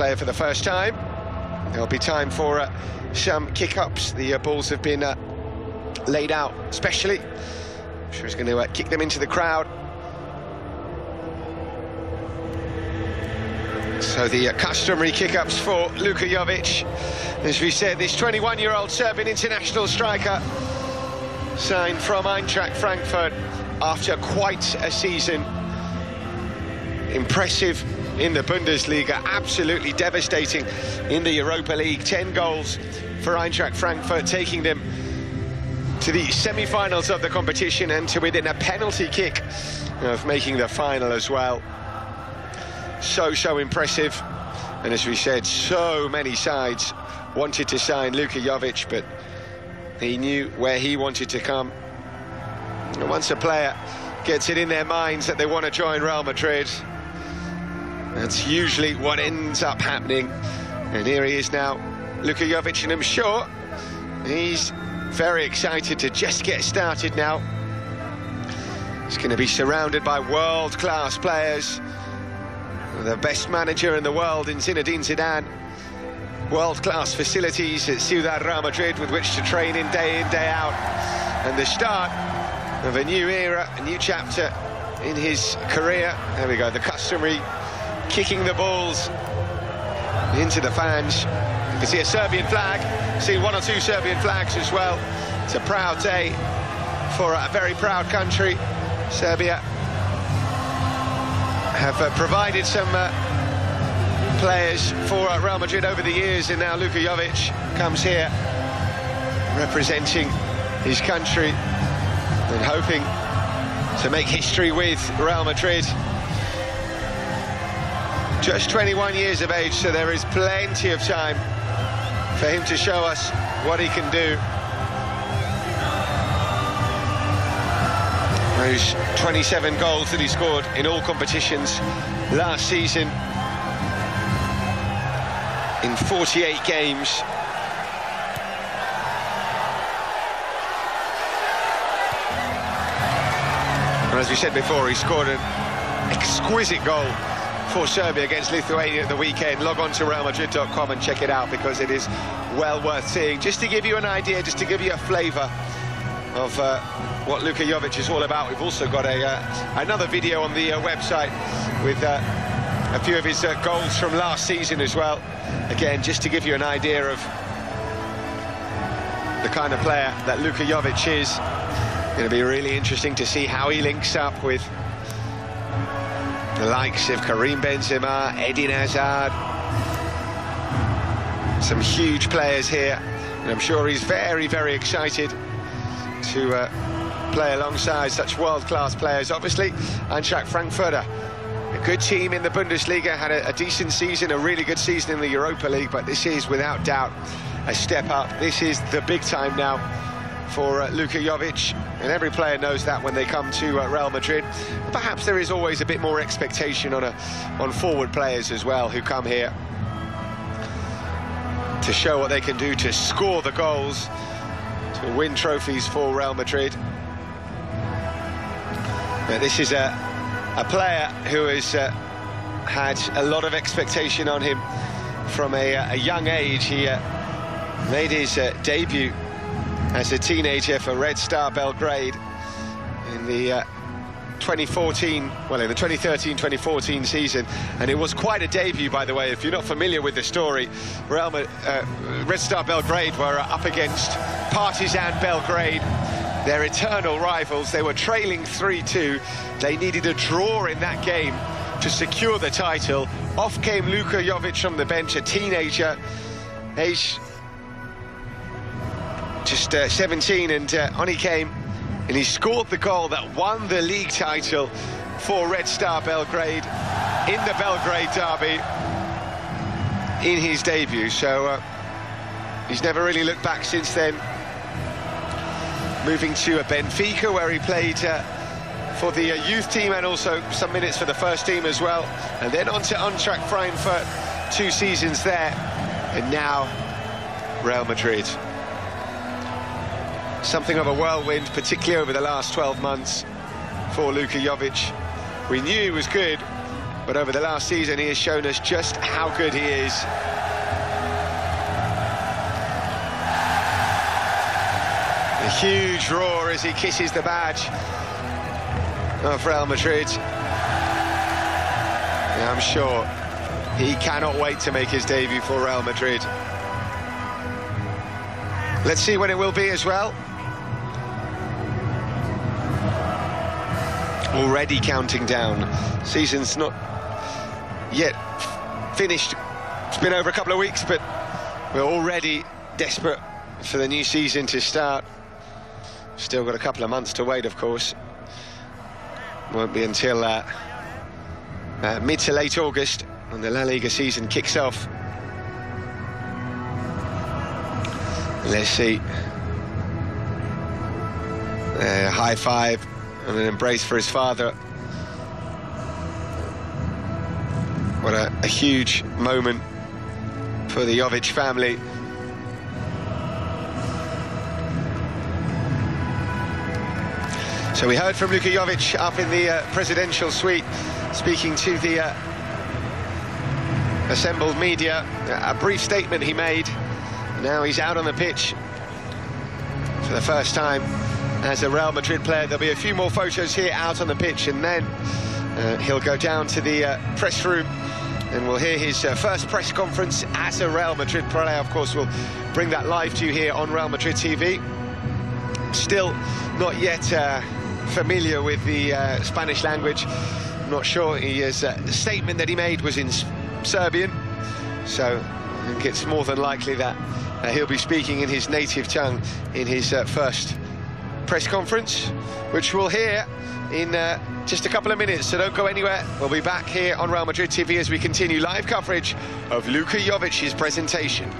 player for the first time. There'll be time for some kick-ups. The balls have been laid out specially. I'm sure he's going to kick them into the crowd. So the customary kick-ups for Luka Jovic. As we said, this 21-year-old Serbian international striker signed from Eintracht Frankfurt after quite a season. Impressive in the Bundesliga, absolutely devastating in the Europa League. 10 goals for Eintracht Frankfurt, taking them to the semi-finals of the competition and to within a penalty kick of making the final as well. So impressive. And as we said, so many sides wanted to sign Luka Jovic, but he knew where he wanted to come. And once a player gets it in their minds that they want to join Real Madrid, that's usually what ends up happening. And here he is now, Luka Jovic, and I'm sure he's very excited to just get started now. He's going to be surrounded by world-class players, the best manager in the world in Zinedine Zidane, world-class facilities at Ciudad Real Madrid with which to train in, day out, and the start of a new era, a new chapter in his career. There we go, the customary kicking the balls into the fans. You can see a Serbian flag, see one or two Serbian flags as well. It's a proud day for a very proud country. Serbia have provided some players for Real Madrid over the years, and now Luka Jovic comes here representing his country and hoping to make history with Real Madrid. Just 21 years of age, so there is plenty of time for him to show us what he can do. Those 27 goals that he scored in all competitions last season in 48 games. And as we said before, he scored an exquisite goal for Serbia against Lithuania at the weekend. Log on to realmadrid.com and check it out, because it is well worth seeing. Just to give you an idea, just to give you a flavour of what Luka Jovic is all about, we've also got another video on the website with a few of his goals from last season as well. Again, just to give you an idea of the kind of player that Luka Jovic is. Going to be really interesting to see how he links up with the likes of Karim Benzema, Eden Hazard. Some huge players here, and I'm sure he's very excited to play alongside such world-class players. Obviously, Eintracht Frankfurt, a good team in the Bundesliga, had a decent season, a really good season in the Europa League, but this is without doubt a step up. This is the big time now for Luka Jovic, and every player knows that when they come to Real Madrid. Perhaps there is always a bit more expectation on forward players as well, who come here to show what they can do, to score the goals, to win trophies for Real Madrid. Now, this is a player who has had a lot of expectation on him from a young age. He made his debut as a teenager for Red Star Belgrade in the 2013-2014 season, and it was quite a debut, by the way. If you're not familiar with the story, Red Star Belgrade were up against Partizan Belgrade, their eternal rivals. They were trailing 3-2. They needed a draw in that game to secure the title. Off came Luka Jovic from the bench, a teenager, age just 17, and on he came, and he scored the goal that won the league title for Red Star Belgrade in the Belgrade derby in his debut. So he's never really looked back since then, moving to Benfica, where he played for the youth team and also some minutes for the first team as well, and then on to Eintracht Frankfurt, 2 seasons there, and now Real Madrid. Something of a whirlwind, particularly over the last 12 months for Luka Jovic. We knew he was good, but over the last season he has shown us just how good he is. A huge roar as he kisses the badge of Real Madrid. Yeah, I'm sure he cannot wait to make his debut for Real Madrid. Let's see when it will be as well. Already counting down. Season's not yet finished. It's been over a couple of weeks, but we're already desperate for the new season to start. Still got a couple of months to wait, of course. Won't be until mid to late August when the La Liga season kicks off. Let's see. High five and an embrace for his father. What a huge moment for the Jovic family. So we heard from Luka Jovic up in the presidential suite, speaking to the assembled media. A brief statement he made. Now he's out on the pitch for the first time as a Real Madrid player. There'll be a few more photos here out on the pitch, and then he'll go down to the press room and we'll hear his first press conference as a Real Madrid player. Of course, we'll bring that live to you here on Real Madrid TV. Still not yet familiar with the Spanish language. I'm not sure. The statement that he made was in Serbian, so I think it's more than likely that he'll be speaking in his native tongue in his first press conference, which we'll hear in just a couple of minutes, so don't go anywhere. We'll be back here on Real Madrid TV as we continue live coverage of Luka Jovic's presentation.